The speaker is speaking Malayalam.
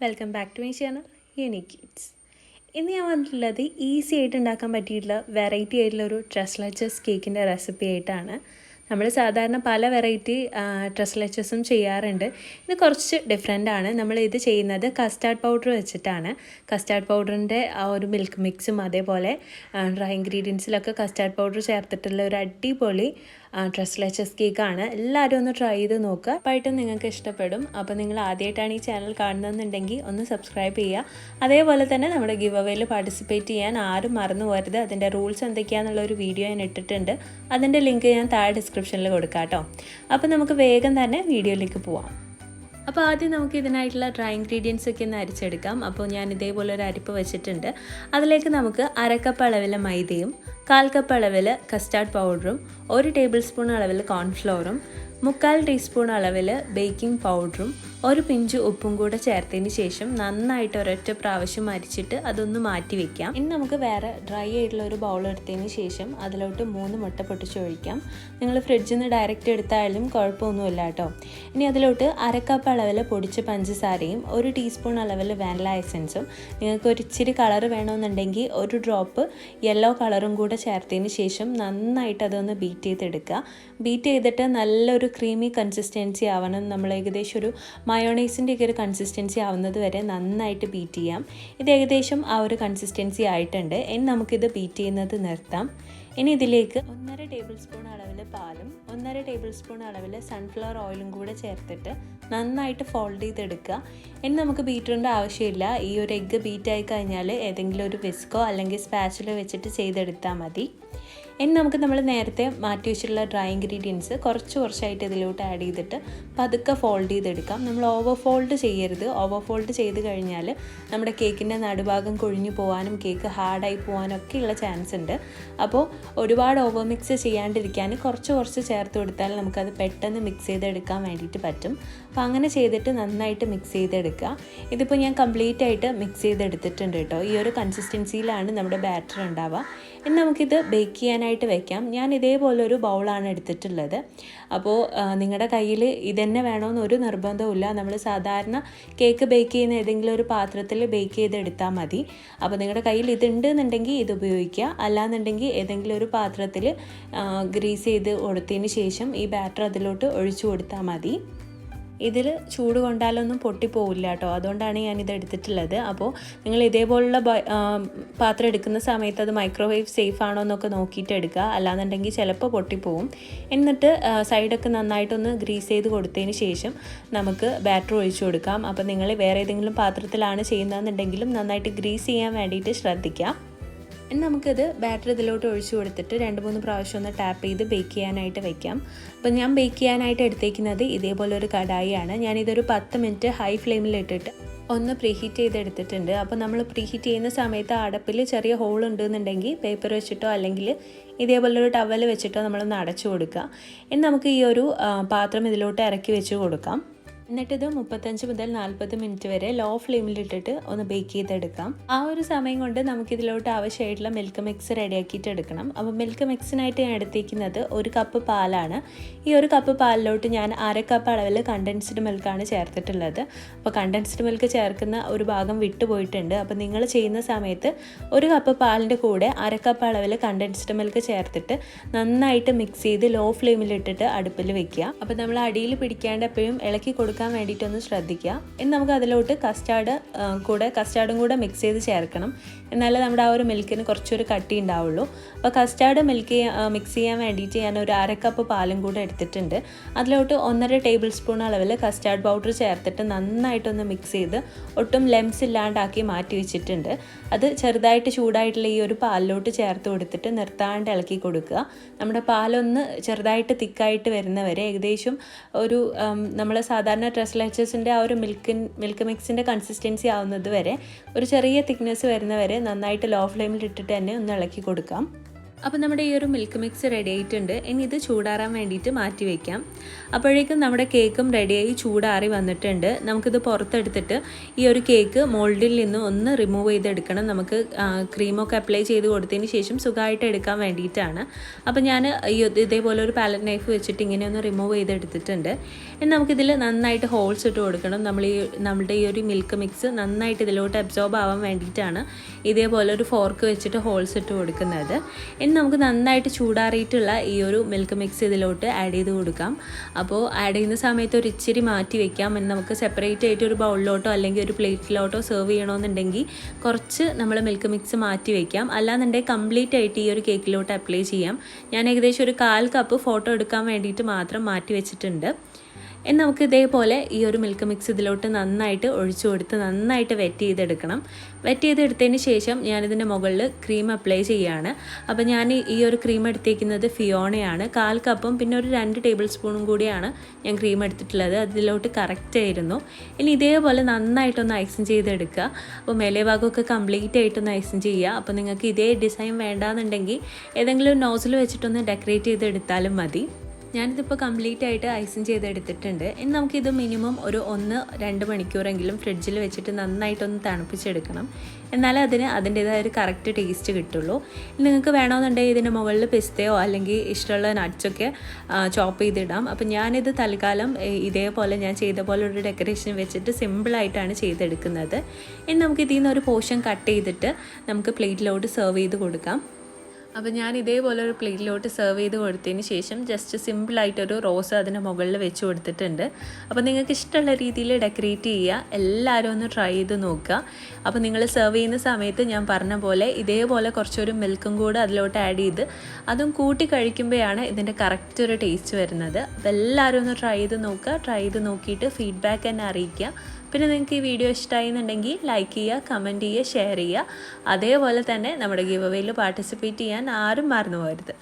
Welcome back to my channel unique kids. ഇന്ന് ഞാൻ വന്നിട്ടുള്ളത് ഈസി ആയിട്ട് ഉണ്ടാക്കാൻ പറ്റിയിട്ടുള്ള വെറൈറ്റി ആയിട്ടുള്ള ഒരു ട്രസ്ലച്ചസ് കേക്കിൻ്റെ റെസിപ്പി ആയിട്ടാണ്. നമ്മൾ സാധാരണ പല വെറൈറ്റി ട്രസ്ലച്ചസും ചെയ്യാറുണ്ട്. ഇത് കുറച്ച് ഡിഫറെൻ്റ് ആണ്. നമ്മൾ ഇത് ചെയ്യുന്നത് കസ്റ്റാർഡ് പൗഡർ വെച്ചിട്ടാണ്. കസ്റ്റാർഡ് പൗഡറിൻ്റെ ആ ഒരു മിൽക്ക് മിക്സും അതേപോലെ ഡ്രൈ ഇൻഗ്രീഡിയൻസിലൊക്കെ കസ്റ്റാർഡ് പൗഡർ ചേർത്തിട്ടുള്ള ഒരു അടിപൊളി ട്രസ്ലച്ചസ് കേക്കാണ്. എല്ലാവരും ഒന്ന് ട്രൈ ചെയ്ത് നോക്കുക. ഉറപ്പായിട്ടും നിങ്ങൾക്ക് ഇഷ്ടപ്പെടും. അപ്പോൾ നിങ്ങൾ ആദ്യമായിട്ടാണ് ഈ ചാനൽ കാണുന്നതെന്നുണ്ടെങ്കിൽ ഒന്ന് സബ്സ്ക്രൈബ് ചെയ്യുക. അതേപോലെ തന്നെ നമ്മുടെ ഗിവ് അവേയിൽ പാർട്ടിസിപ്പേറ്റ് ചെയ്യാൻ ആരും മറന്നു പോകരുത്. അതിൻ്റെ റൂൾസ് എന്തൊക്കെയാണെന്നുള്ളൊരു വീഡിയോ ഞാൻ ഇട്ടിട്ടുണ്ട്. അതിൻ്റെ ലിങ്ക് ഞാൻ താഴെ ഡിസ്ക്രിപ്ഷനിൽ കൊടുക്കാം കേട്ടോ. അപ്പോൾ നമുക്ക് വേഗം തന്നെ വീഡിയോയിലേക്ക് പോവാം. അപ്പോൾ ആദ്യം നമുക്ക് ഇതിനായിട്ടുള്ള ഡ്രൈ ഇൻഗ്രീഡിയൻസ് ഒക്കെ ഒന്ന് അരിച്ചെടുക്കാം. അപ്പോൾ ഞാൻ ഇതേപോലെ ഒരു അരിപ്പ് വെച്ചിട്ടുണ്ട്. അതിലേക്ക് നമുക്ക് 1/2 കപ്പ് അളവിൽ മൈദയും 1/4 കപ്പ് അളവിൽ കസ്റ്റാർഡ് പൗഡറും 1 ടേബിൾ സ്പൂൺ അളവിൽ കോൺഫ്ലോറും 3/4 ടീസ്പൂൺ അളവിൽ ബേക്കിംഗ് പൗഡറും 1 പിഞ്ച് ഉപ്പും കൂടെ ചേർത്തതിന് ശേഷം നന്നായിട്ട് ഒരൊറ്റ പ്രാവശ്യം അരിച്ചിട്ട് അതൊന്ന് മാറ്റി വെക്കാം. ഇനി നമുക്ക് വേറെ ഡ്രൈ ആയിട്ടുള്ള ഒരു ബൗൾ എടുത്തതിന് ശേഷം അതിലോട്ട് 3 മുട്ട പൊട്ടിച്ചൊഴിക്കാം. നിങ്ങൾ ഫ്രിഡ്ജിൽ നിന്ന് ഡയറക്റ്റ് എടുത്താലും കുഴപ്പമൊന്നുമില്ല കേട്ടോ. ഇനി അതിലോട്ട് 1/2 കപ്പ് അളവിൽ പൊടിച്ച പഞ്ചസാരയും 1 ടീസ്പൂൺ അളവിൽ വാനില എസൻസും, നിങ്ങൾക്ക് ഒരു ഇച്ചിരി കളർ വേണമെന്നുണ്ടെങ്കിൽ 1 ഡ്രോപ്പ് യെല്ലോ കളറും കൂടെ ചേർത്തതിന് ശേഷം നന്നായിട്ട് അതൊന്ന് ബീറ്റ് ചെയ്തെടുക്കുക. ബീറ്റ് ചെയ്തിട്ട് നല്ലൊരു ക്രീമി കൺസിസ്റ്റൻസി ആവണം. നമ്മൾ ഏകദേശം ഒരു മയോണൈസിൻ്റെ ഒക്കെ ഒരു കൺസിസ്റ്റൻസി ആവുന്നത് വരെ നന്നായിട്ട് ബീറ്റ് ചെയ്യാം. ഇത് ഏകദേശം ആ ഒരു കൺസിസ്റ്റൻസി ആയിട്ടുണ്ട്. ഇനി നമുക്കിത് ബീറ്റ് ചെയ്യുന്നത് നിർത്താം. ഇനി ഇതിലേക്ക് 1.5 ടേബിൾ സ്പൂൺ അളവിൽ പാലും 1.5 ടേബിൾ സ്പൂൺ അളവിൽ സൺഫ്ലവർ ഓയിലും കൂടെ ചേർത്തിട്ട് നന്നായിട്ട് ഫോൾഡ് ചെയ്തെടുക്കുക. ഇനി നമുക്ക് ബീറ്ററിൻ്റെ ആവശ്യമില്ല. ഈ ഒരു എഗ്ഗ് ബീറ്റായി കഴിഞ്ഞാൽ ഏതെങ്കിലും ഒരു വിസ്കോ അല്ലെങ്കിൽ സ്പാച്ചുല വെച്ചിട്ട് ചെയ്തെടുത്താൽ മതി. ഇനി നമുക്ക് നമ്മൾ നേരത്തെ മാറ്റി വെച്ചിട്ടുള്ള ഡ്രൈ ഇൻഗ്രീഡിയൻസ് കുറച്ചായിട്ട് ഇതിലോട്ട് ആഡ് ചെയ്തിട്ട് പതുക്കെ ഫോൾഡ് ചെയ്തെടുക്കാം. നമ്മൾ ഓവർ ഫോൾഡ് ചെയ്യരുത്. ഓവർ ഫോൾഡ് ചെയ്ത് കഴിഞ്ഞാൽ നമ്മുടെ കേക്കിൻ്റെ നടുഭാഗം കൊഴിഞ്ഞു പോകാനും കേക്ക് ഹാർഡായി പോകാനും ഒക്കെയുള്ള ചാൻസ് ഉണ്ട്. അപ്പോൾ ഒരുപാട് ഓവർ മിക്സ് ചെയ്യാണ്ടിരിക്കാൻ കുറച്ച് ചേർത്ത് കൊടുത്താൽ നമുക്കത് പെട്ടെന്ന് മിക്സ് ചെയ്തെടുക്കാൻ വേണ്ടിയിട്ട് പറ്റും. അപ്പോൾ അങ്ങനെ ചെയ്തിട്ട് നന്നായിട്ട് മിക്സ് ചെയ്തെടുക്കുക. ഇതിപ്പോൾ ഞാൻ കംപ്ലീറ്റ് ആയിട്ട് മിക്സ് ചെയ്തെടുത്തിട്ടുണ്ട് കേട്ടോ. ഈ ഒരു കൺസിസ്റ്റൻസിയിലാണ് നമ്മുടെ ബാറ്റർ ഉണ്ടാവുക. ഇനി നമുക്കിത് ബേക്ക് ചെയ്യാനായിട്ട് വെക്കാം. ഞാൻ ഇതേപോലൊരു ബൗളാണ് എടുത്തിട്ടുള്ളത്. അപ്പോൾ നിങ്ങളുടെ കയ്യിൽ ഇതന്നെ വേണമെന്ന് ഒരു നിർബന്ധവുമില്ല. നമ്മൾ സാധാരണ കേക്ക് ബേക്ക് ചെയ്യുന്ന ഏതെങ്കിലും ഒരു പാത്രത്തിൽ ബേക്ക് ചെയ്തെടുത്താൽ മതി. അപ്പോൾ നിങ്ങളുടെ കയ്യിൽ ഇതുണ്ട് എന്നുണ്ടെങ്കിൽ ഇത് ഉപയോഗിക്കുക. അല്ലാന്നുണ്ടെങ്കിൽ ഏതെങ്കിലും ഒരു പാത്രത്തിൽ ഗ്രീസ് ചെയ്ത് കൊടുത്തതിന് ശേഷം ഈ ബാറ്റർ അതിലോട്ട് ഒഴിച്ചു കൊടുത്താൽ മതി. ഇതിൽ ചൂട് കൊണ്ടാലൊന്നും പൊട്ടിപ്പോവില്ല കേട്ടോ. അതുകൊണ്ടാണ് ഞാനിത് എടുത്തിട്ടുള്ളത്. അപ്പോൾ നിങ്ങൾ ഇതേപോലുള്ള പാത്രം എടുക്കുന്ന സമയത്ത് അത് മൈക്രോവേവ് സേഫ് ആണോ എന്നൊക്കെ നോക്കിയിട്ട് എടുക്കുക. അല്ലാന്നുണ്ടെങ്കിൽ ചിലപ്പോൾ പൊട്ടിപ്പോവും. എന്നിട്ട് സൈഡൊക്കെ നന്നായിട്ടൊന്ന് ഗ്രീസ് ചെയ്ത് കൊടുത്തതിന് ശേഷം നമുക്ക് ബാറ്റർ ഒഴിച്ചു കൊടുക്കാം. അപ്പോൾ നിങ്ങൾ വേറെ ഏതെങ്കിലും പാത്രത്തിലാണ് ചെയ്യുന്നതെന്നുണ്ടെങ്കിലും നന്നായിട്ട് ഗ്രീസ് ചെയ്യാൻ വേണ്ടിയിട്ട് ശ്രദ്ധിക്കാം. ഇനി നമുക്കിത് ബാറ്റർ ഇതിലോട്ട് ഒഴിച്ചു കൊടുത്തിട്ട് 2-3 പ്രാവശ്യം ഒന്ന് ടാപ്പ് ചെയ്ത് ബേക്ക് ചെയ്യാനായിട്ട് വെക്കാം. അപ്പോൾ ഞാൻ ബേക്ക് ചെയ്യാനായിട്ട് എടുത്തേക്കുന്നത് ഇതേപോലെ ഒരു കടായിയാണ്. ഞാനിതൊരു 10 മിനിറ്റ് ഹൈ ഫ്ലെയിമിൽ ഇട്ടിട്ട് ഒന്ന് പ്രീഹീറ്റ് ചെയ്തെടുത്തിട്ടുണ്ട്. അപ്പോൾ നമ്മൾ പ്രീഹീറ്റ് ചെയ്യുന്ന സമയത്ത് അടപ്പിൽ ചെറിയ ഹോൾ ഉണ്ടെന്നുണ്ടെങ്കിൽ പേപ്പർ വെച്ചിട്ടോ അല്ലെങ്കിൽ ഇതേപോലൊരു ടവൽ വെച്ചിട്ടോ നമ്മളൊന്ന് അടച്ചു കൊടുക്കുക. ഇനി നമുക്ക് ഈ ഒരു പാത്രം ഇതിലോട്ട് ഇറക്കി വെച്ച് കൊടുക്കാം. എന്നിട്ടിത് 35 മുതൽ 40 മിനിറ്റ് വരെ ലോ ഫ്ലെയിമിലിട്ടിട്ട് ഒന്ന് ബേക്ക് ചെയ്തെടുക്കാം. ആ ഒരു സമയം കൊണ്ട് നമുക്കിതിലോട്ട് ആവശ്യമായിട്ടുള്ള മിൽക്ക് മിക്സ് റെഡിയാക്കിയിട്ട് എടുക്കണം. അപ്പോൾ മിൽക്ക് മിക്സിനായിട്ട് ഞാൻ എടുത്തിരിക്കുന്നത് 1 കപ്പ് പാലാണ്. ഈ 1 കപ്പ് പാലിലോട്ട് ഞാൻ 1/2 കപ്പ് അളവിൽ കണ്ടൻസ്ഡ് മിൽക്കാണ് ചേർത്തിട്ടുള്ളത്. അപ്പോൾ കണ്ടൻസ്ഡ് മിൽക്ക് ചേർക്കുന്ന ഒരു ഭാഗം വിട്ടുപോയിട്ടുണ്ട്. അപ്പോൾ നിങ്ങൾ ചെയ്യുന്ന സമയത്ത് 1 കപ്പ് പാലിൻ്റെ കൂടെ 1/2 കപ്പ് അളവിൽ കണ്ടൻസ്ഡ് മിൽക്ക് ചേർത്തിട്ട് നന്നായിട്ട് മിക്സ് ചെയ്ത് ലോ ഫ്ലെയിമിലിട്ടിട്ട് അടുപ്പിൽ വെക്കുക. അപ്പോൾ നമ്മൾ അടിയിൽ പിടിക്കാണ്ട് എപ്പോഴും ഇളക്കി കൊടുക്കാൻ വേണ്ടിയിട്ടൊന്ന് ശ്രദ്ധിക്കുക. ഇനി നമുക്ക് അതിലോട്ട് കസ്റ്റാർഡും കൂടെ മിക്സ് ചെയ്ത് ചേർക്കണം. എന്നാലേ നമ്മുടെ ആ ഒരു മിൽക്കിന് കുറച്ചൊരു കട്ടി ഉണ്ടാവുള്ളൂ. അപ്പോൾ കസ്റ്റാർഡ് മിക്സ് ചെയ്യാൻ വേണ്ടിയിട്ട് ഞാൻ ഒരു 1/2 കപ്പ് പാലും കൂടെ എടുത്തിട്ടുണ്ട്. അതിലോട്ട് 1.5 ടേബിൾ സ്പൂൺ അളവിൽ കസ്റ്റാർഡ് പൗഡർ ചേർത്തിട്ട് നന്നായിട്ടൊന്ന് മിക്സ് ചെയ്ത് ഒട്ടും ലെംസ് ഇല്ലാണ്ടാക്കി മാറ്റി വെച്ചിട്ടുണ്ട്. അത് ചെറുതായിട്ട് ചൂടായിട്ടുള്ള ഈ ഒരു പാലിലോട്ട് ചേർത്ത് കൊടുത്തിട്ട് നിർത്താണ്ട് ഇളക്കി കൊടുക്കുക. നമ്മുടെ പാലൊന്ന് ചെറുതായിട്ട് തിക്കായിട്ട് വരുന്നവരെ ഏകദേശം ഒരു നമ്മൾ സാധാരണ ട്രസ്ലച്ചസിൻ്റെ ആ ഒരു മിൽക്ക് മിക്സിൻ്റെ കൺസിസ്റ്റൻസി ആവുന്നത് വരെ ഒരു ചെറിയ തിക്നെസ് വരുന്നവരെ നന്നായിട്ട് ലോ ഫ്ലെയിമിൽ ഇട്ടിട്ട് തന്നെ ഒന്ന് ഇളക്കി കൊടുക്കാം. അപ്പോൾ നമ്മുടെ ഈ ഒരു മിൽക്ക് മിക്സ് റെഡി ആയിട്ടുണ്ട്. ഇനി ഇത് ചൂടാറാൻ വേണ്ടിയിട്ട് മാറ്റി വയ്ക്കാം. അപ്പോഴേക്കും നമ്മുടെ കേക്കും റെഡിയായി ചൂടാറി വന്നിട്ടുണ്ട്. നമുക്കിത് പുറത്തെടുത്തിട്ട് ഈ ഒരു കേക്ക് മോൾഡിൽ നിന്ന് ഒന്ന് റിമൂവ് ചെയ്തെടുക്കണം. നമുക്ക് ക്രീമൊക്കെ അപ്ലൈ ചെയ്ത് കൊടുത്തതിന് ശേഷം സുഖമായിട്ട് എടുക്കാൻ വേണ്ടിയിട്ടാണ്. അപ്പോൾ ഞാൻ ഇതേപോലെ ഒരു പാലറ്റ് നൈഫ് വെച്ചിട്ട് ഇങ്ങനെ ഒന്ന് റിമൂവ് ചെയ്തെടുത്തിട്ടുണ്ട്. ഇനി നമുക്കിതിൽ നന്നായിട്ട് ഹോൾസ് ഇട്ട് കൊടുക്കണം. നമ്മുടെ ഈ ഒരു മിൽക്ക് മിക്സ് നന്നായിട്ട് ഇതിലോട്ട് അബ്സോർബ് ആവാൻ വേണ്ടിയിട്ടാണ് ഇതേപോലെ ഒരു ഫോർക്ക് വെച്ചിട്ട് ഹോൾസ് ഇട്ട് കൊടുക്കുന്നത്. ഇനി നമുക്ക് നന്നായിട്ട് ചൂടാറിയിട്ടുള്ള ഈ ഒരു മിൽക്ക് മിക്സ് ഇതിലോട്ട് ആഡ് ചെയ്ത് കൊടുക്കാം. അപ്പോൾ ആഡ് ചെയ്യുന്ന സമയത്ത് ഒരു ഇച്ചിരി മാറ്റി വെക്കാം. എന്ന് നമുക്ക് സെപ്പറേറ്റ് ആയിട്ട് ഒരു ബൗളിലോട്ടോ അല്ലെങ്കിൽ ഒരു പ്ലേറ്റിലോട്ടോ സെർവ് ചെയ്യണമെന്നുണ്ടെങ്കിൽ കുറച്ച് നമ്മൾ മിൽക്ക് മിക്സ് മാറ്റി വെക്കാം. അല്ലാന്നുണ്ടെങ്കിൽ കംപ്ലീറ്റ് ആയിട്ട് ഈ ഒരു കേക്കിലോട്ട് അപ്ലൈ ചെയ്യാം. ഞാൻ ഏകദേശം ഒരു 1/4 കപ്പ് ഫോട്ടോ എടുക്കാൻ വേണ്ടിയിട്ട് മാത്രം മാറ്റി വെച്ചിട്ടുണ്ട്. ഇനി നമുക്ക് ഇതേപോലെ ഈ ഒരു മിൽക്ക് മിക്സ് ഇതിലോട്ട് നന്നായിട്ട് ഒഴിച്ചു കൊടുത്ത് നന്നായിട്ട് വെറ്റ് ചെയ്തെടുക്കണം. വെറ്റ് ചെയ്തെടുത്തതിന് ശേഷം ഞാനിതിൻ്റെ മുകളിൽ ക്രീം അപ്ലൈ ചെയ്യുകയാണ്. അപ്പോൾ ഞാൻ ഈ ഒരു ക്രീം എടുത്തേക്കുന്നത് ഫിയോണയാണ്. 1/4 കപ്പും പിന്നെ ഒരു 2 ടേബിൾ സ്പൂണും കൂടിയാണ് ഞാൻ ക്രീം എടുത്തിട്ടുള്ളത്. അതിലോട്ട് കറക്റ്റ് ആയിരുന്നു. ഇനി ഇതേപോലെ നന്നായിട്ടൊന്ന് ഐസിങ് ചെയ്തെടുക്കുക. അപ്പോൾ മേലെ ഭാഗമൊക്കെ കംപ്ലീറ്റ് ആയിട്ടൊന്ന് ഐസിങ് ചെയ്യുക. അപ്പോൾ നിങ്ങൾക്ക് ഇതേ ഡിസൈൻ വേണ്ടാന്നുണ്ടെങ്കിൽ ഏതെങ്കിലും നോസിൽ വെച്ചിട്ടൊന്ന് ഡെക്കറേറ്റ് ചെയ്തെടുത്താലും മതി. ഞാനിതിപ്പോൾ കംപ്ലീറ്റ് ആയിട്ട് ഐസിങ് ചെയ്തെടുത്തിട്ടുണ്ട്. ഇനി നമുക്കിത് മിനിമം ഒരു 1-2 മണിക്കൂറെങ്കിലും ഫ്രിഡ്ജിൽ വെച്ചിട്ട് നന്നായിട്ടൊന്ന് തണുപ്പിച്ചെടുക്കണം. എന്നാലേ അതിൻ്റേതായ ഒരു കറക്റ്റ് ടേസ്റ്റ് കിട്ടുള്ളൂ. നിങ്ങൾക്ക് വേണമെന്നുണ്ടെങ്കിൽ ഇതിൻ്റെ മുകളിൽ പിസ്തയോ അല്ലെങ്കിൽ ഇഷ്ടമുള്ള നട്ട്സൊക്കെ ചോപ്പ് ചെയ്തിടാം. അപ്പോൾ ഞാനിത് തൽക്കാലം ഇതേപോലെ ഞാൻ ചെയ്ത പോലെ ഒരു ഡെക്കറേഷൻ വെച്ചിട്ട് സിമ്പിളായിട്ടാണ് ചെയ്തെടുക്കുന്നത്. ഇനി നമുക്ക് ഇതിൽ നിന്ന് ഒരു പോർഷൻ കട്ട് ചെയ്തിട്ട് നമുക്ക് പ്ലേറ്റിലോട്ട് സെർവ് ചെയ്ത് കൊടുക്കാം. അപ്പോൾ ഞാൻ ഇതേപോലെ ഒരു പ്ലേറ്റിലോട്ട് സെർവ് ചെയ്ത് കൊടുത്തതിന് ശേഷം ജസ്റ്റ് സിമ്പിളായിട്ടൊരു റോസ് അതിന് മുകളിൽ വെച്ച് കൊടുത്തിട്ടുണ്ട്. അപ്പോൾ നിങ്ങൾക്ക് ഇഷ്ടമുള്ള രീതിയിൽ ഡെക്കറേറ്റ് ചെയ്യുക. എല്ലാവരും ഒന്ന് ട്രൈ ചെയ്ത് നോക്കുക. അപ്പോൾ നിങ്ങൾ സെർവ് ചെയ്യുന്ന സമയത്ത് ഞാൻ പറഞ്ഞ പോലെ ഇതേപോലെ കുറച്ചൊരു മിൽക്കും കൂടെ അതിലോട്ട് ആഡ് ചെയ്ത് അതും കൂട്ടി കഴിക്കുമ്പോഴാണ് ഇതിൻ്റെ കറക്റ്റ് ഒരു ടേസ്റ്റ് വരുന്നത്. അപ്പോൾ എല്ലാവരും ഒന്ന് ട്രൈ ചെയ്ത് നോക്കുക. ട്രൈ ചെയ്ത് നോക്കിയിട്ട് ഫീഡ്ബാക്ക് എന്നെ അറിയിക്കുക. പിന്നെ നിങ്ങൾക്ക് ഈ വീഡിയോ ഇഷ്ടമായിരുന്നുണ്ടെങ്കിൽ ലൈക്ക് ചെയ്യുക, കമൻറ്റ് ചെയ്യുക, ഷെയർ ചെയ്യുക. അതേപോലെ തന്നെ നമ്മുടെ ഗിവ് അവേയിൽ പാർട്ടിസിപ്പേറ്റ് ചെയ്യാൻ ആരും മറന്നു പോകരുത്.